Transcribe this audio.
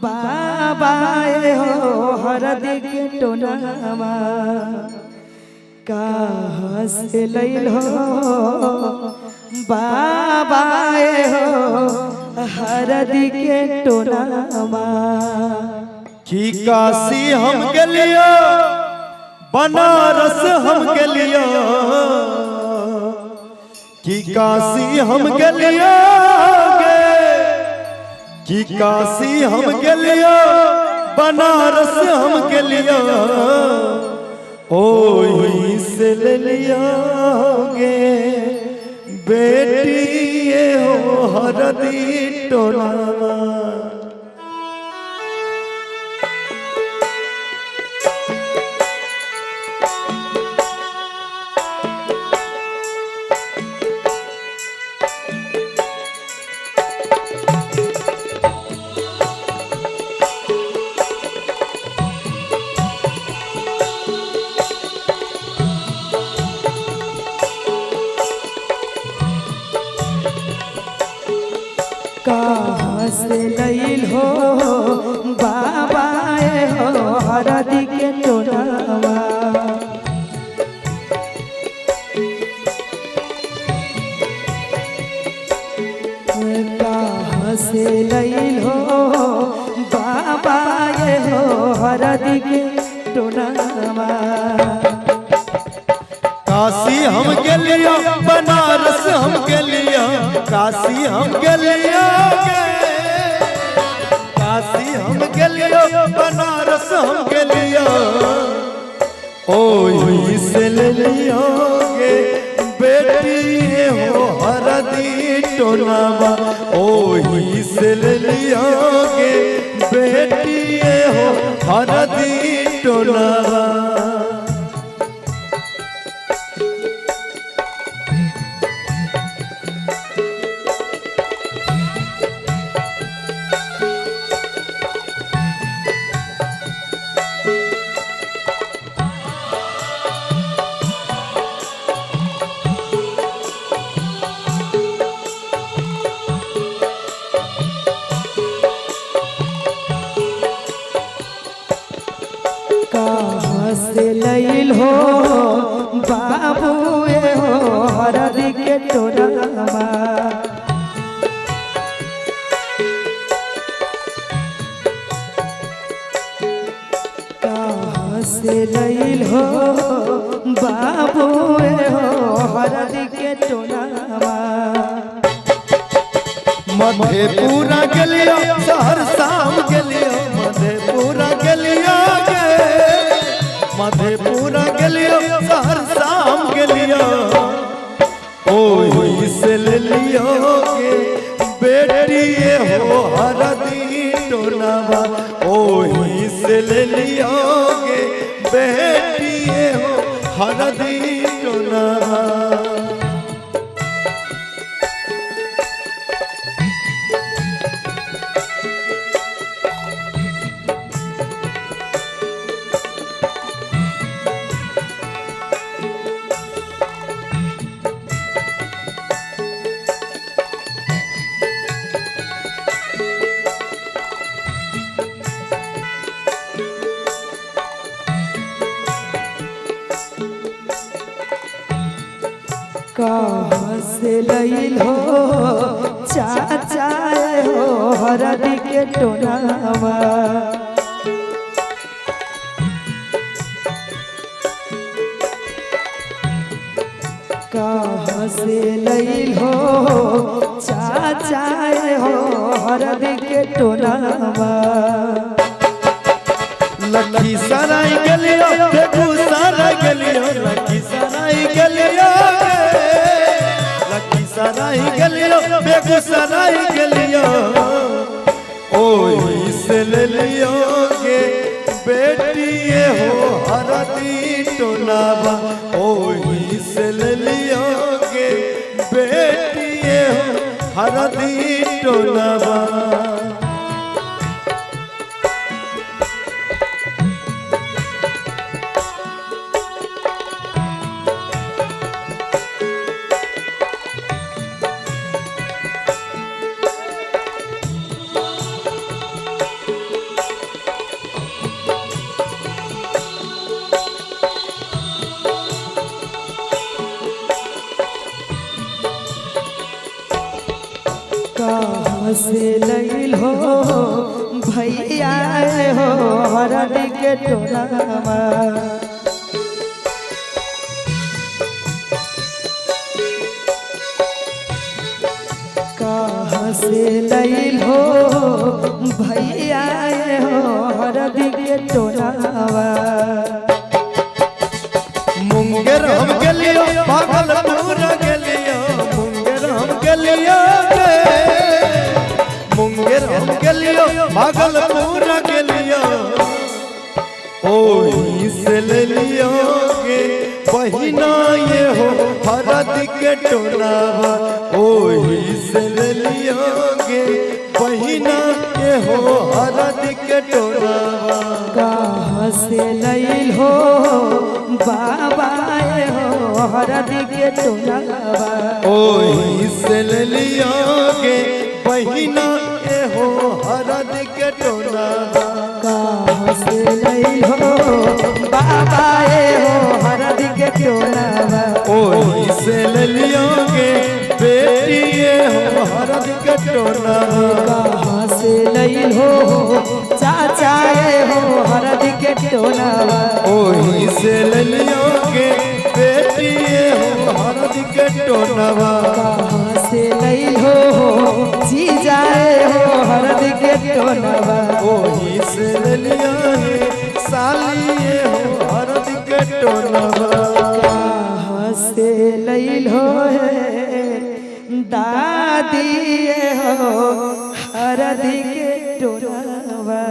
बाबा हो हरदी के टोनावा कहाँ से लैल हो बाबा हो हरदी के टोनावा। कि काशी हम गेलियो बनारस हम गेलियो कि काशी हम गेलियो कि काशी हम गेलियो बनारस हम गेलियो ओही से ले लियोगे बेटी ये हो हरदी टोनावा। कहाँ से लैल हो बाबा हो हरदी के टोनावा। कहाँ से लैल हो बाबा हो हरदी के टोनावा। काशी हम गेलियो बनारस हम गेलियो काशी हम गेलियो काशी हम गेलियो बनारस हम गेलियो ओही से ले लियोगे बेटी हो हरदी टोनावा ओही से ले लियोगे बेटी हो हरदी टोनावा। कहाँ से लैल हो बाबू हो हरदी के टोनावा। कहाँ से लैल हो बाबू हो हरदी के टोनावा। मधेपुरा गेलियो सहरसा गेलियो मधेपुरा गेलियो मधेपुरा गेलियो सहरसा गेलियो ओही से ले लियोगे बेटी हो हरदी टोनावा ओही से ले लियोगे बेटी हो हरदी टोनावा। कहाँ से लैल हो चाचा हो हरदी के टोनावा। कहाँ से लैल हो चाचा हो हरदी के टोनावा। लखीसराय गेलियो बेगूसराय गेलियो लखीसराय गेलियो लखीसराय गेलियो बेगूसराय गेलियो ओही से ले लियोगे बेटी हो हरदी टोनावा ओही से ले लियोगे बेटी हो हरदी टोनावा। से लैल हो भैया हो हरदी के टोनावा कहाँ से लैल हो भैया हो हरदी के टोनावा मुंगेर हम गेलियो भागलपुर गेलियो मुंगेर हम गेलियो मुंगेर हम गेलियो भागलपुर गेलियो ओही से ले लियो गे बहिना ये हो हरद के टोनावा ओही से ले लियो गे बहिना ये हो हरद के टोनावा कहाँ से लैल हो बाबा हो हरदी के टोनावा ओही से ले लियो गे बहिना ये हो हरद के टोनावा कहाँ से लैल हो बाबा हो हरदी के टोनावा ओही से ले लियो गे बेटी ये हो हरद के टोनावा कहाँ से लैल हो चाचा हो हरदी के टोनावा ओही से ले लियो गे बेटी ये हो हरद के टोनावा कहाँ से लैल हो जीजा हो हरदी के टोनावा ओही से ले लियो गे साली ये हो हरद के टोनावा कहाँ से लैल हो दादी हो हरदी के टोनावा।